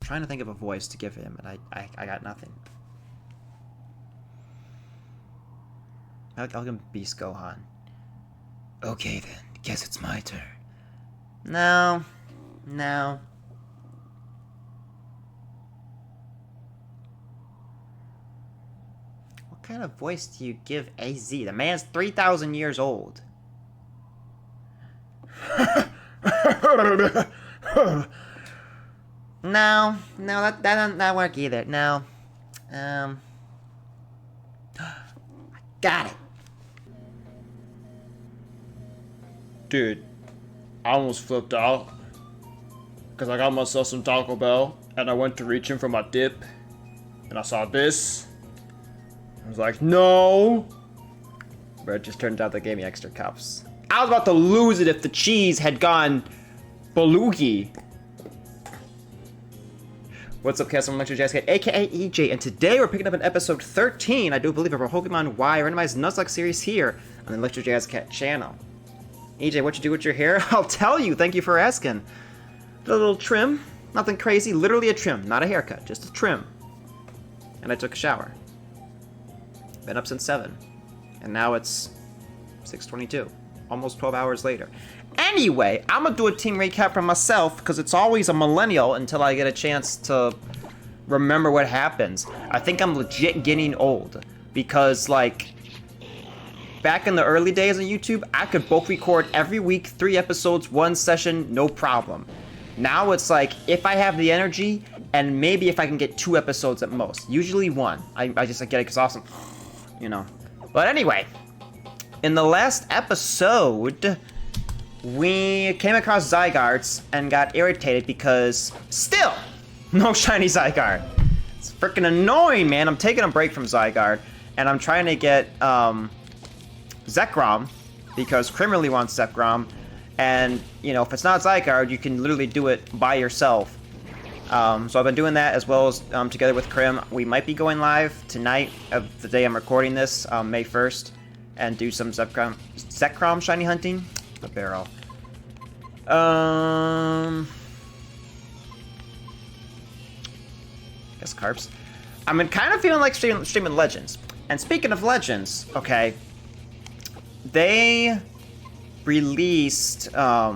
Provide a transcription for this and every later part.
trying to think of a voice to give him, and I got nothing. I'll give him Beast Gohan. Okay then, guess it's my turn. No. What kind of voice do you give AZ? The man's 3,000 years old. No, that doesn't work either. No. I got it. Dude, I almost flipped out. Because I got myself some Taco Bell, and I went to reach in for my dip, and I saw this. I was like, no! But it just turned out they gave me extra cups. I was about to lose it if the cheese had gone belugi. What's up, cast? I'm Lecture Jazzcat, aka EJ, and today we're picking up an episode 13, I do believe, of our Pokemon Y Randomized Nuzlocke series here on the Lecture Jazzcat channel. EJ, what you do with your hair? I'll tell you, thank you for asking. Did a little trim, nothing crazy, literally a trim, not a haircut, just a trim. And I took a shower. Been up since 7, and now it's 6:22, almost 12 hours later. Anyway, I'm gonna do a team recap for myself, because it's always a millennial until I get a chance to remember what happens. I think I'm legit getting old, because, like, back in the early days on YouTube, I could bulk record every week, 3 episodes, 1 session, no problem. Now it's like, if I have the energy, and maybe if I can get 2 episodes at most. Usually 1. I just get it because awesome, you know. But anyway, in the last episode, we came across Zygardes and got irritated because still no shiny Zygarde. It's freaking annoying, man. I'm taking a break from Zygarde and I'm trying to get Zekrom because Krim really wants Zekrom, and you know, if it's not Zygarde, you can literally do it by yourself. So I've been doing that as well as together with Krim. We might be going live tonight of the day I'm recording this, May 1st, and do some Zekrom shiny hunting. The barrel. Guess Carps. I'm kind of feeling like streaming Legends. And speaking of Legends, okay, they released a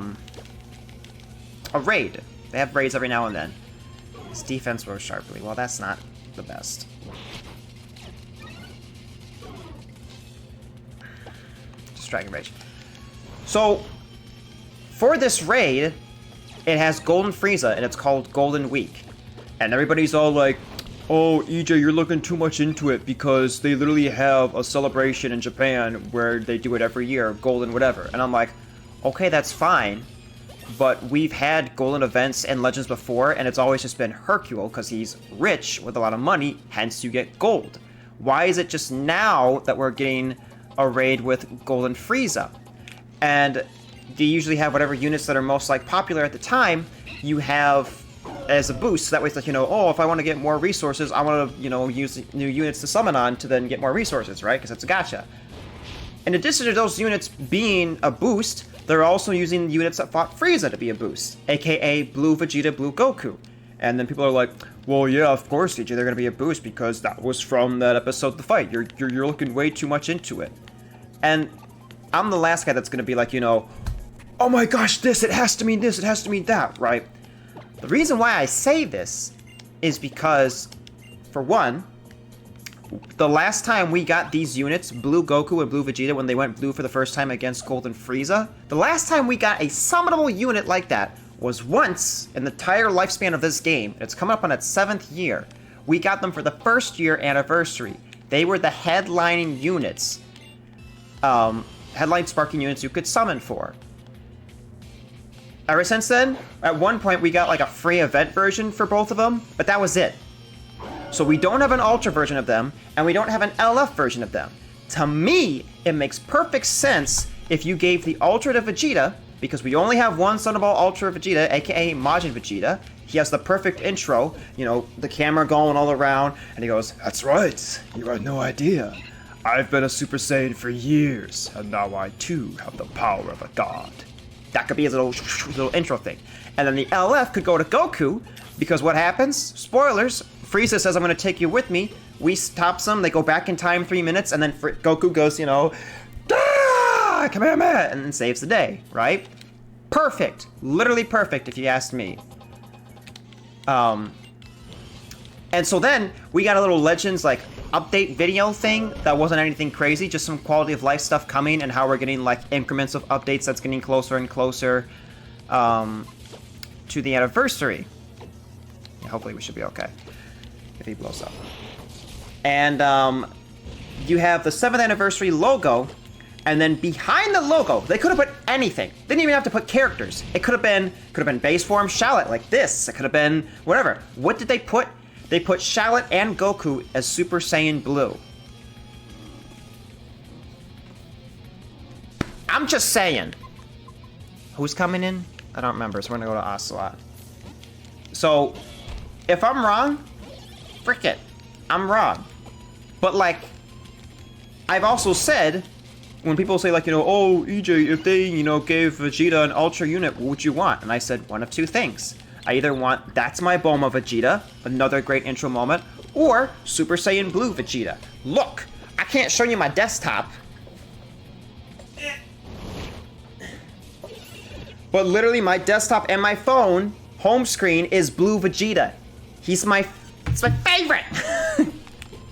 raid. They have raids every now and then. His defense rose sharply. Well, that's not the best. Just Dragon Rage. So, for this raid, it has Golden Frieza, and it's called Golden Week. And everybody's all like, oh, EJ, you're looking too much into it because they literally have a celebration in Japan where they do it every year, Golden whatever. And I'm like, okay, that's fine. But we've had Golden events and Legends before, and it's always just been Hercule because he's rich with a lot of money, hence you get gold. Why is it just now that we're getting a raid with Golden Frieza? And they usually have whatever units that are most like popular at the time, you have as a boost. So that way it's like, you know, oh, if I want to get more resources, I want to, you know, use new units to summon on to then get more resources, right? Because it's a gacha. In addition to those units being a boost, they're also using units that fought Frieza to be a boost, aka Blue Vegeta, Blue Goku. And then people are like, well, yeah, of course, EJ, they're going to be a boost because that was from that episode, The Fight. You're looking way too much into it. And I'm the last guy that's going to be like, you know, oh my gosh, it has to mean this, it has to mean that, right? The reason why I say this is because, for one, the last time we got these units, Blue Goku and Blue Vegeta, when they went blue for the first time against Golden Frieza, the last time we got a summonable unit like that was once in the entire lifespan of this game. It's coming up on its 7th year. We got them for the 1st year anniversary. They were the headlining units. Headline sparking units you could summon for. Ever since then, at one point we got like a free event version for both of them, but that was it. So we don't have an Ultra version of them, and we don't have an LF version of them. To me, it makes perfect sense if you gave the Ultra to Vegeta, because we only have one summable Ultra Vegeta, aka Majin Vegeta. He has the perfect intro, you know, the camera going all around, and he goes, "That's right, you have no idea. I've been a Super Saiyan for years, and now I too have the power of a god." That could be his little intro thing. And then the LF could go to Goku, Because what happens? Spoilers. Frieza says, I'm going to take you with me. We stops them. They go back in time 3 minutes. And then Goku goes, you know, ah, Kamehameha, and then saves the day, right? Perfect. Literally perfect, if you ask me. And so then we got a little Legends like update video thing that wasn't anything crazy, just some quality of life stuff coming and how we're getting like increments of updates that's getting closer and closer to the anniversary. Yeah, hopefully we should be okay if he blows up. And you have the 7th anniversary logo, and then behind the logo, they could have put anything. They didn't even have to put characters. It could have been base form Shallot like this. It could have been whatever. What did they put? They put Shallot and Goku as Super Saiyan Blue. I'm just saying. Who's coming in? I don't remember, so we're gonna go to Ocelot. So, if I'm wrong, frick it. I'm wrong. But like, I've also said, when people say like, you know, oh, EJ, if they, you know, gave Vegeta an Ultra unit, what would you want? And I said one of two things. I either want That's My Bulma Vegeta, another great intro moment, or Super Saiyan Blue Vegeta. Look, I can't show you my desktop. But literally my desktop and my phone, home screen, is Blue Vegeta. It's my favorite.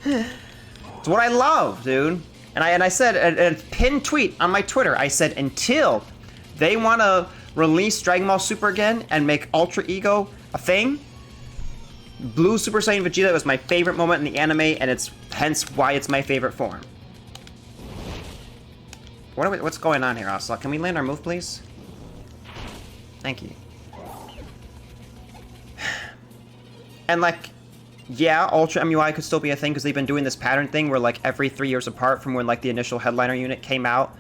It's what I love, dude. And I said, a pinned tweet on my Twitter, I said, until they want to release Dragon Ball Super again and make Ultra Ego a thing, Blue Super Saiyan Vegeta was my favorite moment in the anime, and it's hence why it's my favorite form. What's going on here, Ocelot? Can we land our move, please? Thank you. And like, yeah, Ultra MUI could still be a thing because they've been doing this pattern thing where like every 3 years apart from when like the initial headliner unit came out,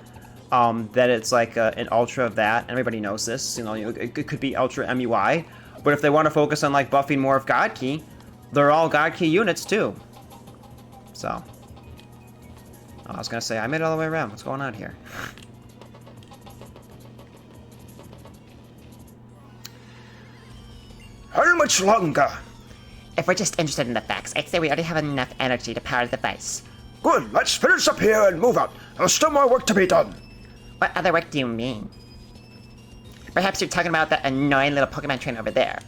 that it's like an Ultra of that. Everybody knows this, you know, it could be Ultra MUI. But if they want to focus on like buffing more of God Ki, they're all God Ki units too. So, I was gonna say, I made it all the way around. What's going on here? How much longer? If we're just interested in the facts, I'd say we already have enough energy to power the base. Good, let's finish up here and move out. There's still more work to be done. What other work do you mean? Perhaps you're talking about that annoying little Pokemon trainer over there.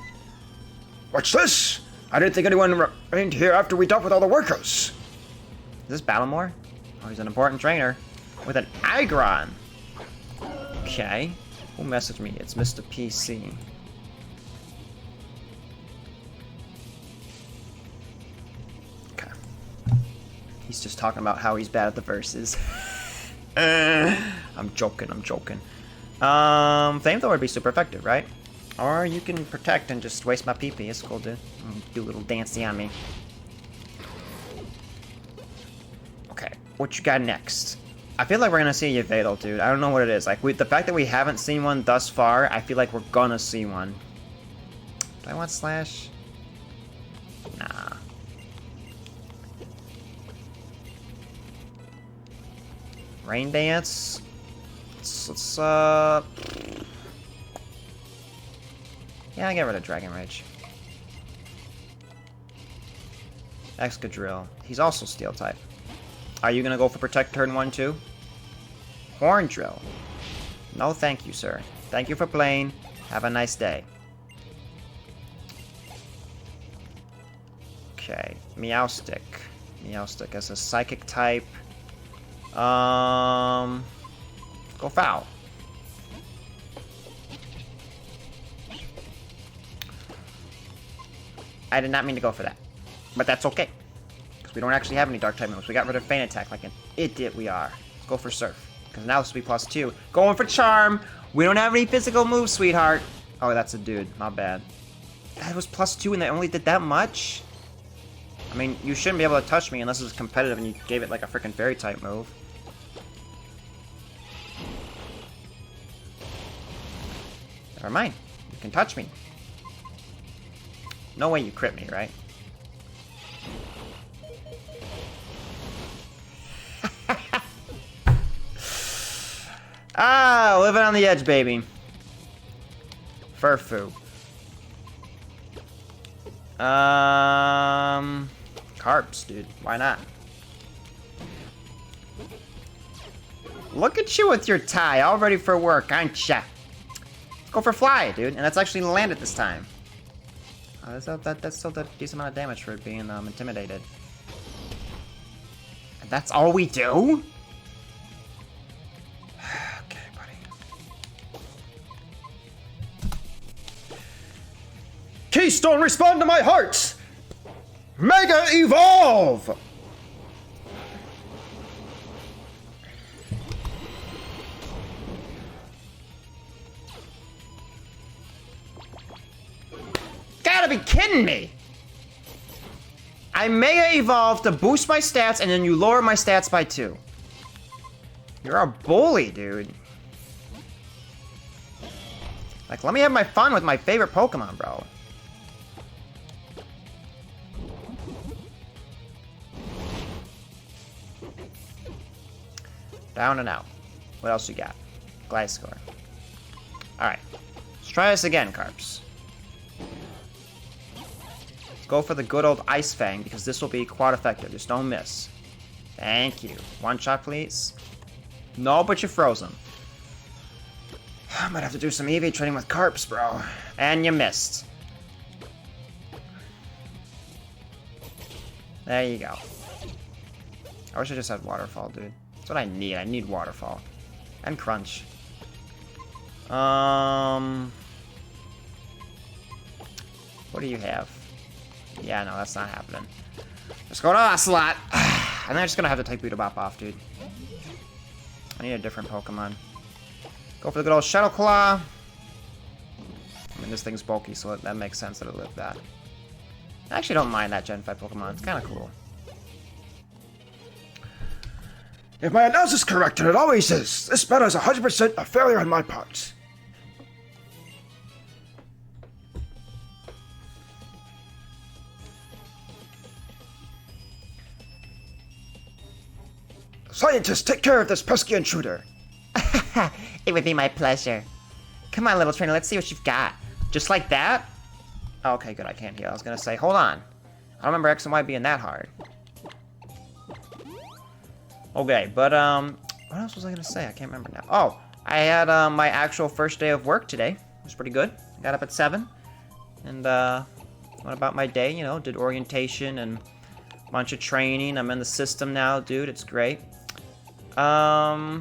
What's this? I didn't think anyone remained here after we dealt with all the workers. Is this Battlemore? Oh, he's an important trainer. With an Aggron. Okay. Who messaged me? It's Mr. PC. Okay. He's just talking about how he's bad at the verses. I'm joking. Flamethrower would be super effective, right? Or you can protect and just waste my PP. It's cool, dude. Do a little dancey on me. Okay, what you got next? I feel like we're gonna see a Yveltal, dude. I don't know what it is. Like, the fact that we haven't seen one thus far, I feel like we're gonna see one. Do I want Slash? Nah. Rain Dance. Let's yeah, I get rid of Dragon Rage. Excadrill. He's also Steel type. Are you gonna go for Protect turn 1 too? Horn Drill. No thank you, sir. Thank you for playing. Have a nice day. Okay. Meowstic. Meowstic as a Psychic type. Go Foul. I did not mean to go for that. But that's okay. Because we don't actually have any Dark type moves. We got rid of Feint Attack like an idiot we are. Let's go for Surf. Because now this will be +2. Going for Charm. We don't have any physical moves, sweetheart. Oh, that's a dude. My bad. That was +2 and they only did that much? I mean, you shouldn't be able to touch me unless it's competitive and you gave it like a freaking Fairy type move. Never mind. You can touch me. No way you crit me, right? Ah, living on the edge, baby. Furfu. Carps, dude. Why not? Look at you with your tie, all ready for work, aren't ya? Let's go for fly, dude. And that's actually landed this time. That's still a decent amount of damage for being intimidated. And that's all we do? Okay, buddy. Keystone, respond to my heart! Mega Evolve! Gotta be kidding me! I Mega Evolve to boost my stats, and then you lower my stats by 2. You're a bully, dude. Like, let me have my fun with my favorite Pokemon, bro. Down and out. What else you got? Gliscor. Alright. Let's try this again, Carps. Let's go for the good old Ice Fang, because this will be quite effective. Just don't miss. Thank you. One shot, please. No, but you froze him. I might have to do some EV training with Carps, bro. And you missed. There you go. I wish I just had Waterfall, dude. That's what I need. I need Waterfall. And Crunch. What do you have? Yeah, no, that's not happening. Let's go to Ocelot. And I'm just gonna have to take Beatabop off, dude. I need a different Pokemon. Go for the good old Shadow Claw. I mean, this thing's bulky, so that makes sense that it lived that. I actually don't mind that Gen 5 Pokemon. It's kind of cool. If my analysis is correct, and it always is, this battle is 100% a failure on my part. Scientists, take care of this pesky intruder. It would be my pleasure. Come on, little trainer, let's see what you've got. Just like that? Oh, okay, good, I can't heal. I was gonna say, hold on. I don't remember X and Y being that hard. Okay, but, what else was I gonna say? I can't remember now. Oh, I had, my actual first day of work today. It was pretty good. I got up at 7. And, went about my day, you know, did orientation and a bunch of training. I'm in the system now, dude. It's great. I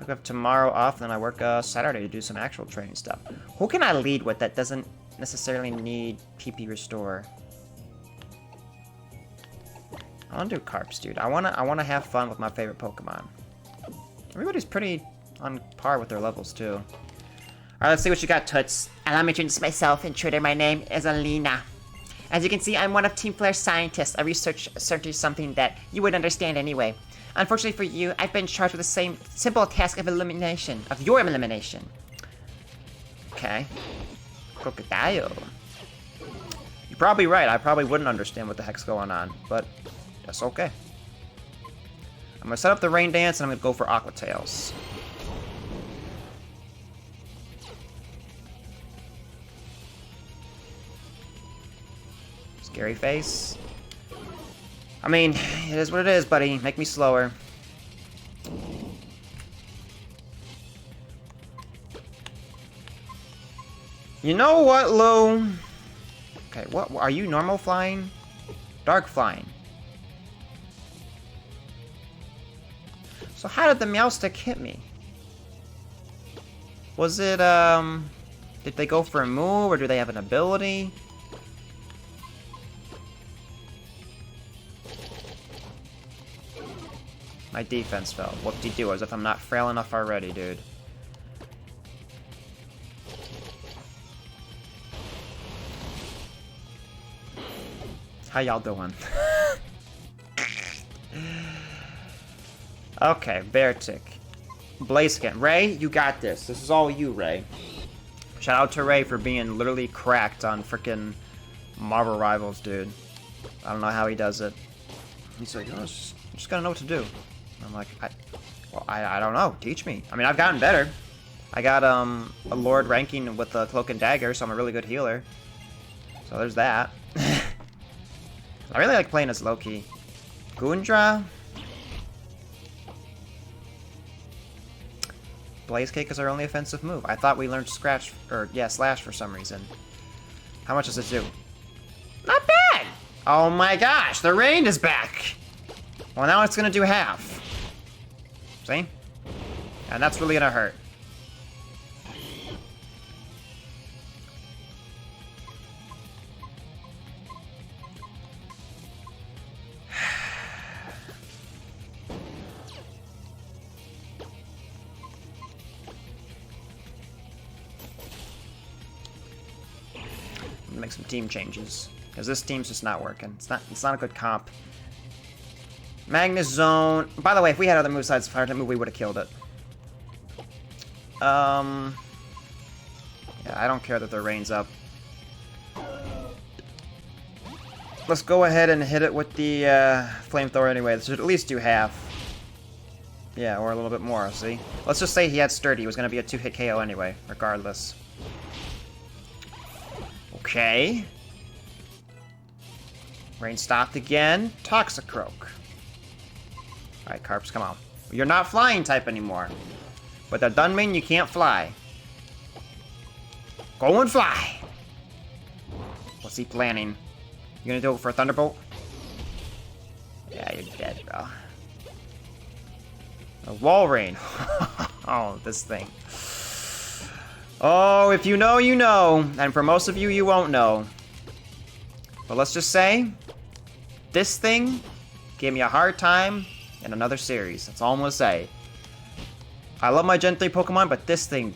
have tomorrow off, then I work Saturday to do some actual training stuff. Who can I lead with that doesn't necessarily need PP Restore? I want to do Carps, dude. I wanna have fun with my favorite Pokemon. Everybody's pretty on par with their levels too. All right, let's see what you got, Toots. Allow me to introduce myself, intruder. My name is Alina. As you can see, I'm one of Team Flare's scientists. I researched something that you would understand anyway. Unfortunately for you, I've been charged with the same simple task of elimination, of your elimination. Okay. Crocodile. You're probably right. I probably wouldn't understand what the heck's going on, but that's okay. I'm gonna set up the Rain Dance, and I'm gonna go for Aqua Tails. Scary face. I mean, it is what it is, buddy. Make me slower. You know what, Lou? Okay, what are you? Normal flying? Dark flying. So how did the Meowstic hit me? Was it, did they go for a move, or do they have an ability? My defense fell. Whoop-de-doo, as if I'm not frail enough already, dude. How y'all doing? Okay, Beartic. Blaziken. Ray, you got this. This is all you, Ray. Shout out to Ray for being literally cracked on frickin' Marvel Rivals, dude. I don't know how he does it. He's like, oh, just gotta know what to do. I'm like, I don't know. Teach me. I mean, I've gotten better. I got a Lord ranking with the Cloak and Dagger, so I'm a really good healer. So there's that. I really like playing as Loki. Gundra. Blaze Cake is our only offensive move. I thought we learned Scratch, or yeah, Slash for some reason. How much does it do? Not bad! Oh my gosh, the rain is back! Well, now it's gonna do half. See? And that's really gonna hurt. Make some team changes, because this team's just not working. It's not a good comp. Magnus Zone. By the way, if we had other movesides for that move, we would have killed it. Yeah, I don't care that the rain's up. Let's go ahead and hit it with the flamethrower anyway. This should at least do half. Yeah, or a little bit more, see? Let's just say he had Sturdy. It was going to be a 2-hit KO anyway, regardless. Okay. Rain stopped again. Toxicroak. Alright, Carps, come on. You're not flying type anymore. But that doesn't mean you can't fly. Go and fly! What's he planning? You gonna do it for a Thunderbolt? Yeah, you're dead, bro. A Wall Rain. Oh, this thing. Oh, if you know, you know. And for most of you, you won't know. But let's just say, this thing gave me a hard time in another series. That's all I'm gonna say. I love my Gen 3 Pokemon, but this thing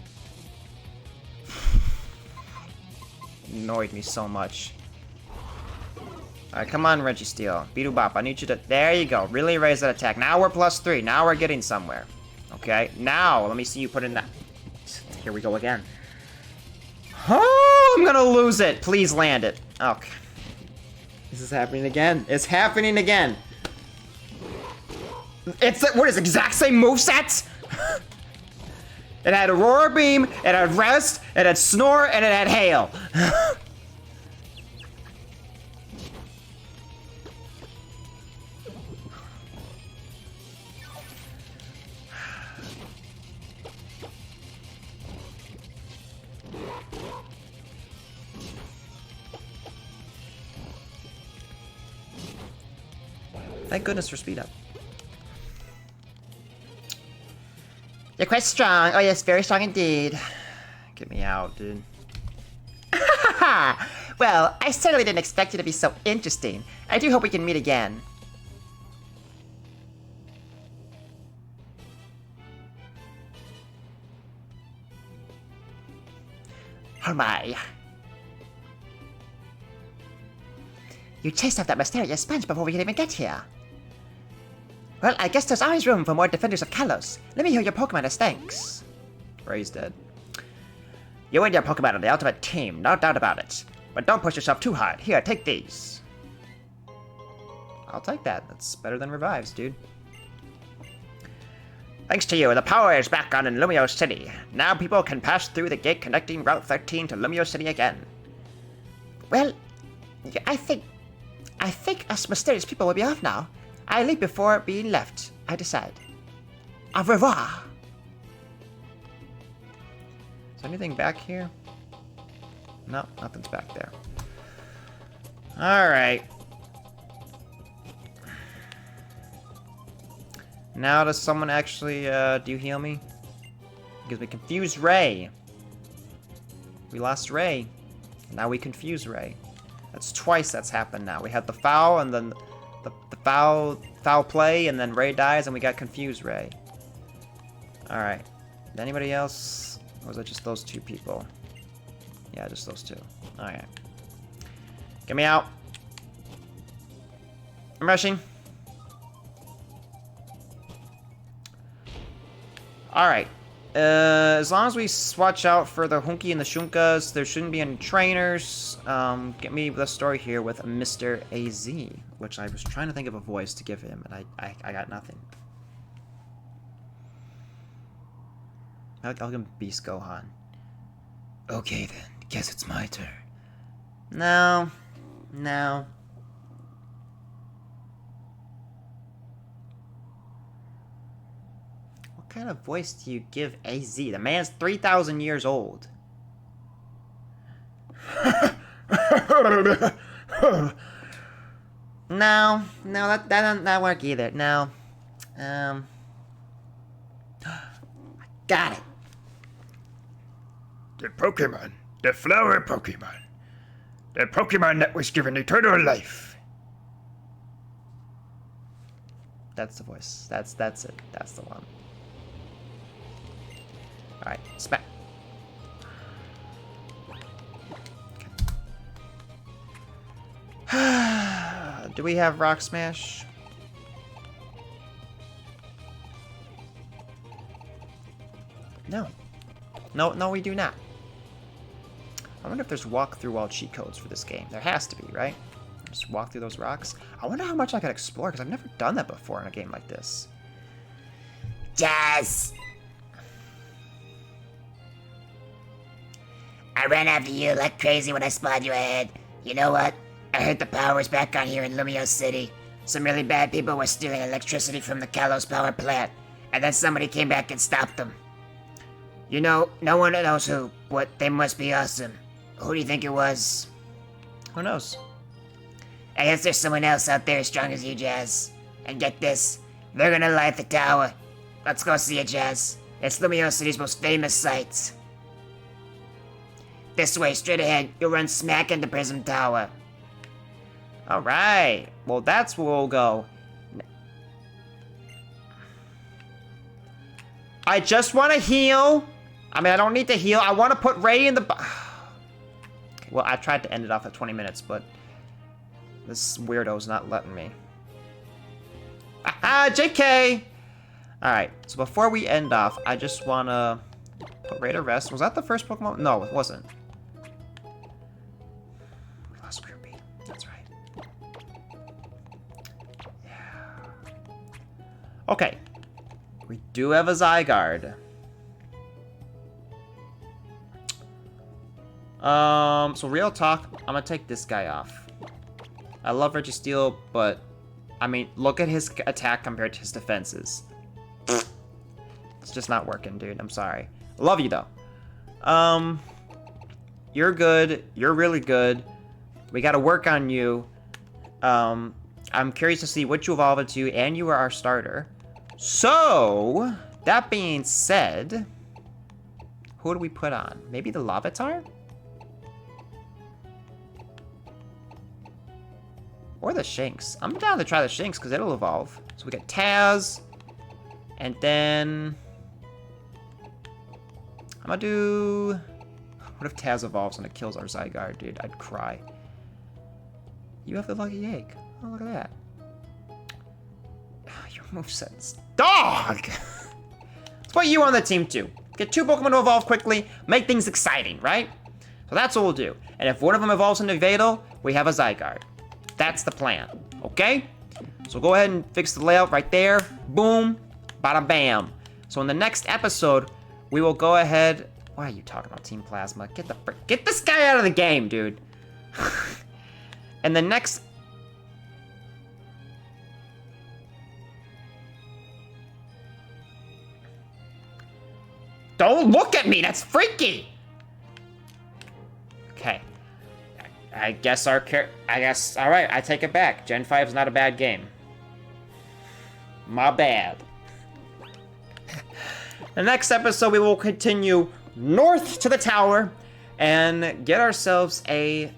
annoyed me so much. Alright, come on, Registeel. Bidoombop, I need you to... There you go. Really raise that attack. Now we're +3. Now we're getting somewhere. Okay? Now, let me see you put in that... Here we go again. Oh, I'm gonna lose it. Please land it. Okay. This is happening again. It's happening again. It's what is it, exact same movesets? It had Aurora Beam, it had Rest, it had Snore, and it had Hail. Thank goodness for speed up. You're quite strong. Oh yes, very strong indeed. Get me out, dude. Well, I certainly didn't expect you to be so interesting. I do hope we can meet again. Oh my. You chased off that mysterious sponge before we could even get here. Well, I guess there's always room for more defenders of Kalos. Let me hear your Pokemon as thanks. Ray's dead. You and your Pokemon are the ultimate team, no doubt about it. But don't push yourself too hard. Here, take these. I'll take that. That's better than revives, dude. Thanks to you, the power is back on in Lumio City. Now people can pass through the gate connecting Route 13 to Lumio City again. Well, I think us mysterious people will be off now. I leave before being left, I decide. Au revoir. Is anything back here? No, nothing's back there. Alright. Now does someone actually, do you heal me? Because we confused Ray. We lost Ray. Now we confuse Ray. That's twice that's happened now. We had the foul and then the foul play and then Ray dies and we got confused Ray. Alright. Anybody else? Or was it just those two people? Yeah, just those two. Alright. Get me out. I'm rushing. Alright. As long as we watch out for the Hunky and the Shunkas, there shouldn't be any trainers. Get me the story here with Mr. AZ, which I was trying to think of a voice to give him, and I got nothing. I'll give him Beast Gohan. Okay then, guess it's my turn. No. No. What kind of voice do you give AZ? The man's 3,000 years old. No, that doesn't that work either. No. I got it. The Pokemon. The flower Pokemon. The Pokemon that was given eternal life. That's the voice. That's it. That's the one. Alright, smack. Do we have Rock Smash? No. No, we do not. I wonder if there's walk-through all cheat codes for this game. There has to be, right? Just walk through those rocks. I wonder how much I could explore, because I've never done that before in a game like this. Jazz! I ran after you like crazy when I spotted you ahead. You know what? I heard the power's back on here in Lumio City. Some really bad people were stealing electricity from the Kalos power plant, and then somebody came back and stopped them. You know, no one knows who, but they must be awesome. Who do you think it was? Who knows? I guess there's someone else out there as strong as you, Jazz. And get this, they're gonna light the tower. Let's go see it, Jazz. It's Lumio City's most famous sight. This way, straight ahead, you'll run smack into Prism Tower. Alright. Well, that's where we'll go. I just want to heal. I mean, I don't need to heal. I want to put Ray in the... Okay, well, I tried to end it off at 20 minutes, but... this weirdo's not letting me. JK! Alright, so before we end off, I just want to put Ray to rest. Was that the first Pokemon? No, it wasn't. We lost Groupie. That's right. Yeah. Okay. We do have a Zygarde. So real talk, I'm gonna take this guy off. I love Registeel, but I mean, look at his attack compared to his defenses. It's just not working, dude. I'm sorry. Love you though. You're good. You're really good. We gotta work on you. I'm curious to see what you evolve into, and you are our starter. So, that being said, who do we put on? Maybe the Larvitar? Or the Shinx. I'm down to try the Shinx because it'll evolve. So we got Taz, and then I'm gonna do... What if Taz evolves and it kills our Zygarde, dude? I'd cry. You have the lucky egg. Oh, look at that. Your moveset's dog! Let's put you on the team too. Get 2 Pokemon to evolve quickly, make things exciting, right? So that's what we'll do. And if one of them evolves into Yveltal, we have a Zygarde. That's the plan, okay? So go ahead and fix the layout right there. Boom, bada bam. So in the next episode, we will go ahead... Why are you talking about Team Plasma? Get this guy out of the game, dude. And the next... Don't look at me, that's freaky! Okay. I guess alright, I take it back. Gen 5 is not a bad game. My bad. The next episode, we will continue north to the tower and get ourselves a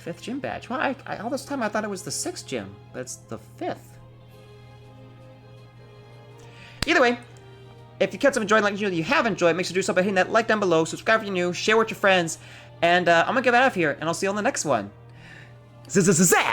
5th gym badge. Well, all this time I thought it was the 6th gym, but it's the 5th. Either way, if you kids have enjoyed, like you have enjoyed, make sure to do so by hitting that like down below, subscribe if you're new, share with your friends, and I'm gonna get out of here, and I'll see you on the next one. Zap!